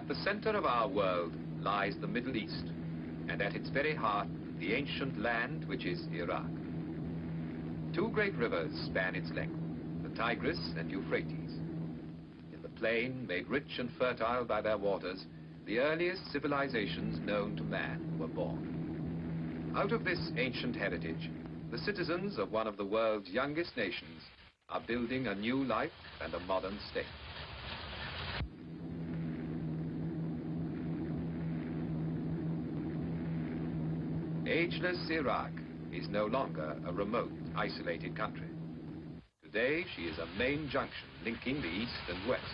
At the center of our world lies the Middle East, and at its very heart, the ancient land which is Iraq. Two great rivers span its length, the Tigris and Euphrates. In the plain, made rich and fertile by their waters, the earliest civilizations known to man were born. Out of this ancient heritage, the citizens of one of the world's youngest nations are building a new life and a modern state. Ageless Iraq is no longer a remote, isolated country. Today, she is a main junction linking the East and West.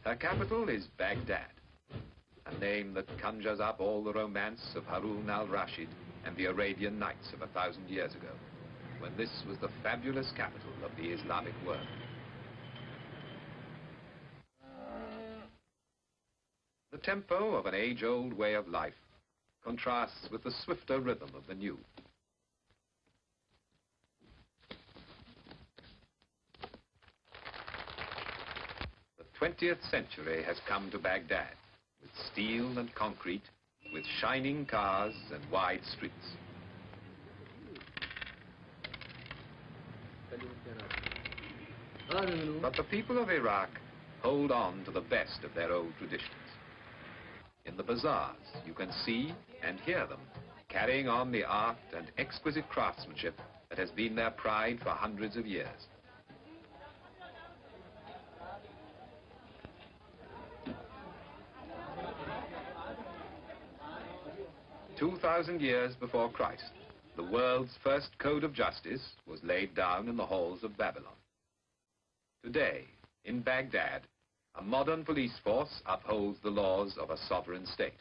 Her capital is Baghdad, a name that conjures up all the romance of Harun al-Rashid and the Arabian Nights of 1,000 years ago, when this was the fabulous capital of the Islamic world. The tempo of an age-old way of life contrasts with the swifter rhythm of the new. The 20th century has come to Baghdad, with steel and concrete, with shining cars and wide streets. But the people of Iraq hold on to the best of their old traditions. In the bazaars, you can see and hear them carrying on the art and exquisite craftsmanship that has been their pride for hundreds of years. 2,000 years before Christ, the world's first code of justice was laid down in the halls of Babylon. Today, in Baghdad, a modern police force upholds the laws of a sovereign state.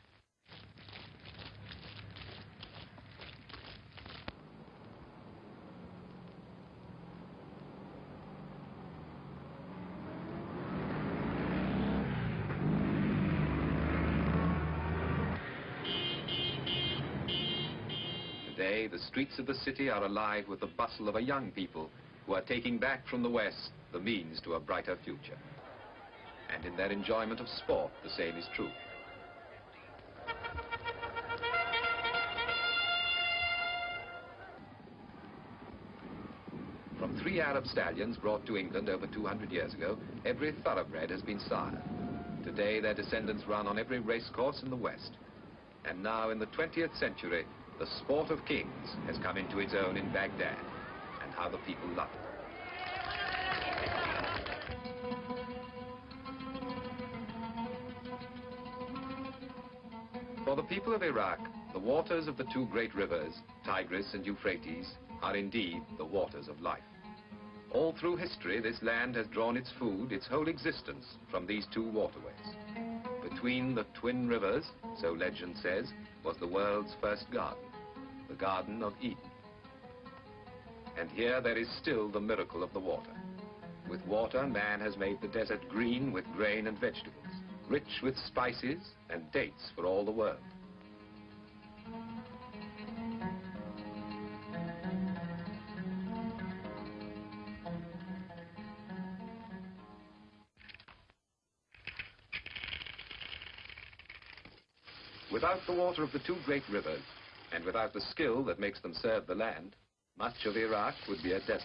Today, the streets of the city are alive with the bustle of a young people who are taking back from the West the means to a brighter future. And in their enjoyment of sport, the same is true. From 3 Arab stallions brought to England over 200 years ago, every thoroughbred has been sired. Today, their descendants run on every racecourse in the West. And now, in the 20th century, the sport of kings has come into its own in Baghdad, and how the people love it. For the people of Iraq, the waters of the two great rivers, Tigris and Euphrates, are indeed the waters of life. All through history, this land has drawn its food, its whole existence, from these two waterways. Between the twin rivers, so legend says, was the world's first garden, the Garden of Eden. And here there is still the miracle of the water. With water, man has made the desert green with grain and vegetables, rich with spices and dates for all the world. Without the water of the two great rivers, and without the skill that makes them serve the land, much of Iraq would be a desert.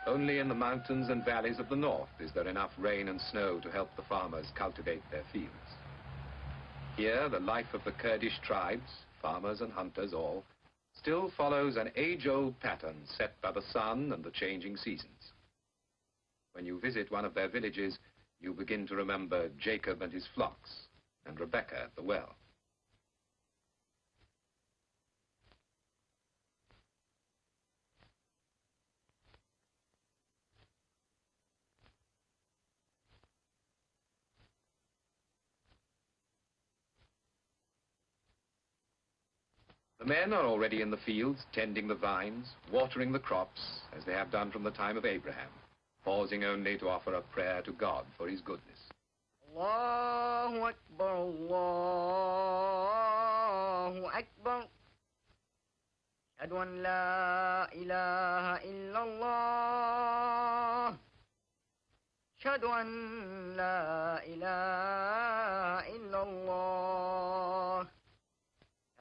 Only in the mountains and valleys of the north is there enough rain and snow to help the farmers cultivate their fields. Here, the life of the Kurdish tribes, farmers and hunters all, still follows an age-old pattern set by the sun and the changing seasons. When you visit one of their villages, you begin to remember Jacob and his flocks, and Rebecca at the well. The men are already in the fields, tending the vines, watering the crops, as they have done from the time of Abraham, pausing only to offer a prayer to God for his goodness. Allahu Akbar, Allahu Akbar. Ashhadu an la ilaha illallah. Ashhadu an la ilaha illallah.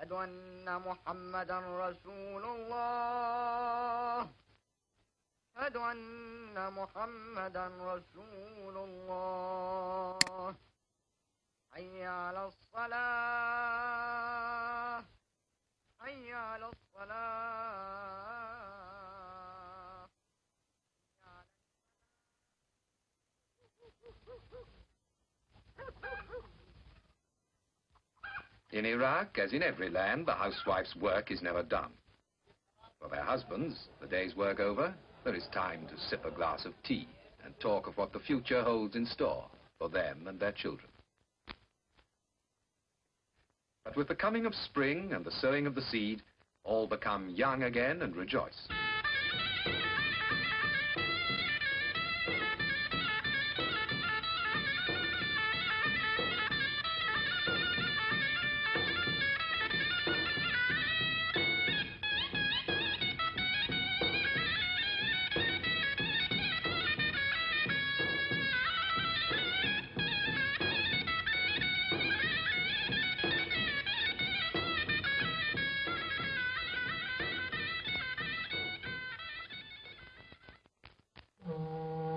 Ashhadu anna Muhammadan Rasulullah. أشهد أن محمدا رسول الله. حي على الصلاة، حي على الصلاة. In Iraq, as in every land, the housewife's work is never done. For their husbands, the day's work over, there is time to sip a glass of tea and talk of what the future holds in store for them and their children. But with the coming of spring and the sowing of the seed, all become young again and rejoice.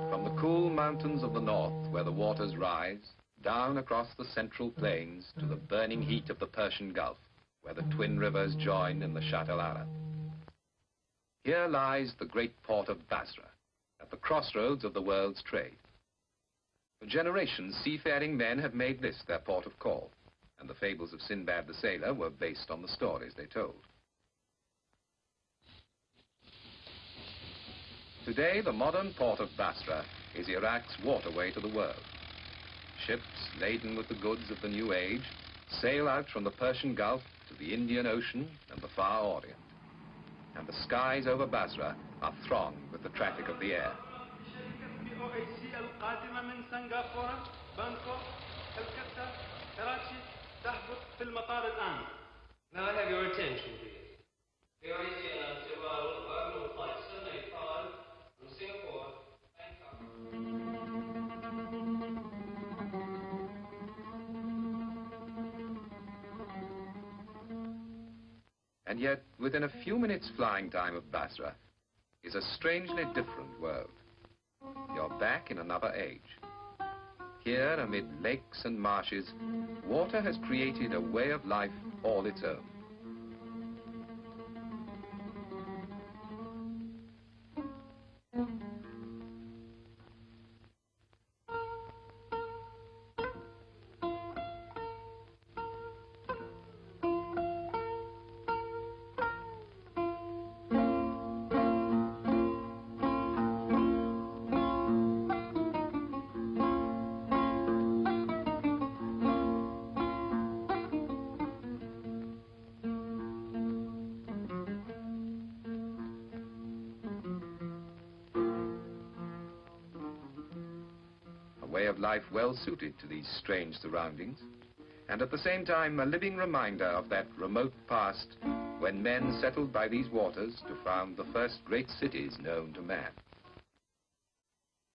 From the cool mountains of the north, where the waters rise, down across the central plains to the burning heat of the Persian Gulf, where the twin rivers join in the Shatt el-Arab. Here lies the great port of Basra, at the crossroads of the world's trade. For generations, seafaring men have made this their port of call, and the fables of Sinbad the Sailor were based on the stories they told. Today, the modern port of Basra is Iraq's waterway to the world. Ships laden with the goods of the new age sail out from the Persian Gulf to the Indian Ocean and the Far Orient. And the skies over Basra are thronged with the traffic of the air. Now I have your attention, please. The ICL arrival of Arnold Flight 785 from Singapore, Bangkok. And yet, within a few minutes flying time of Basra is a strangely different world. You're back in another age. Here, amid lakes and marshes, water has created a way of life all its own. A way of life well suited to these strange surroundings, and at the same time a living reminder of that remote past when men settled by these waters to found the first great cities known to man.